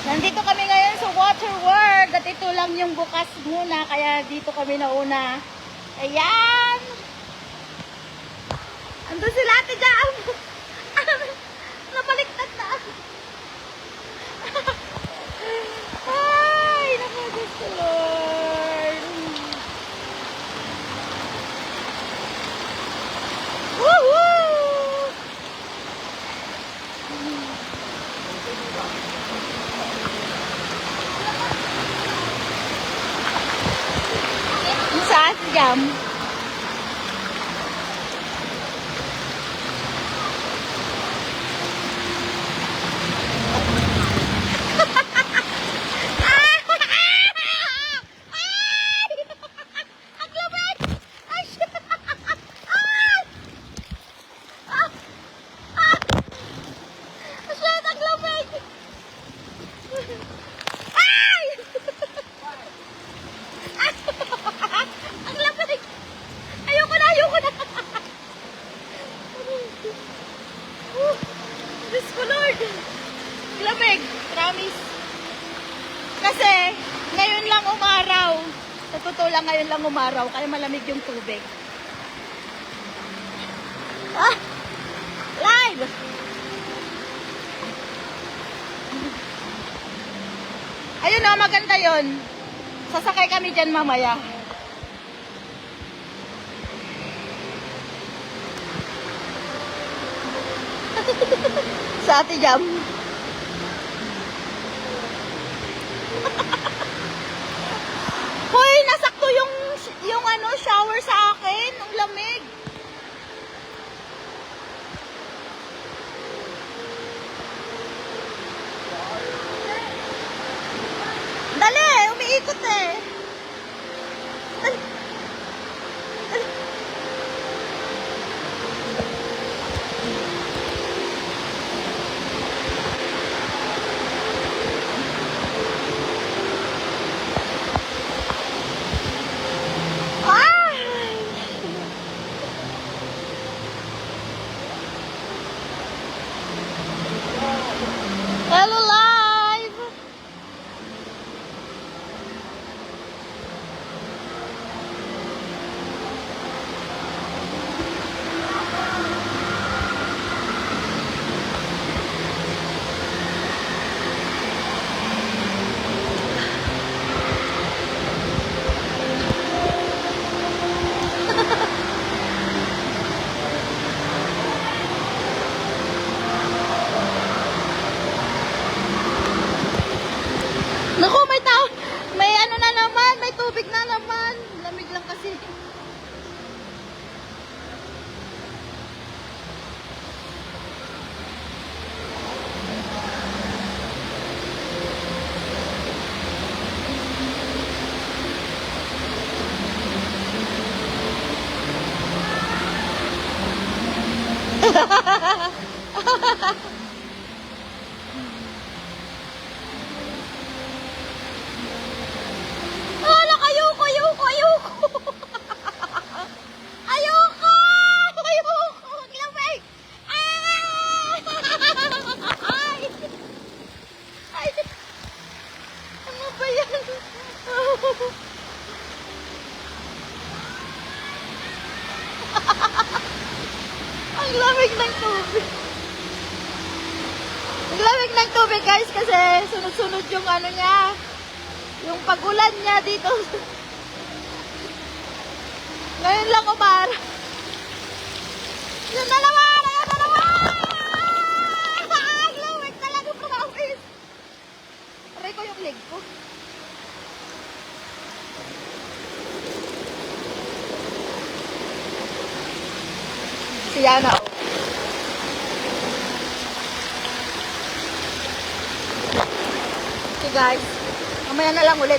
Nandito kami ngayon sa Water World at ito lang yung bukas muna kaya dito kami nauna. Ayan! Andun sila Ate Jam! Napaliktad na! Ay! Naku, Diyos ko, Lord! Woohoo! Saan si Jam? Diyos ko, Lord. Lamig. Promise. Kasi, ngayon lang umaraw. Sa totoo lang, ngayon lang umaraw. Kaya malamig yung tubig. Ah! Live! Ayun o, maganda yun. Sasakay kami dyan mamaya. Sa Ate Jam. Hoy, nasakto yung ano, shower sa akin. Ang lamig. Dali, umiikot eh. Dali. Dali. Hello, live! Naku, may tao. May ano na naman, may tubig na naman. Lamig lang kasi. Ang lamig ng tubig. Ang lamig ng tubig, guys, kasi sunod-sunod yung ano niya. Yung pag-ulan niya dito. Ngayon lang umara. Yun na naman! Ayun na naman! Ang lamig talaga, promise. Aray ko yung leg ko. Si Yana. Okay guys, mamaya na lang ulit.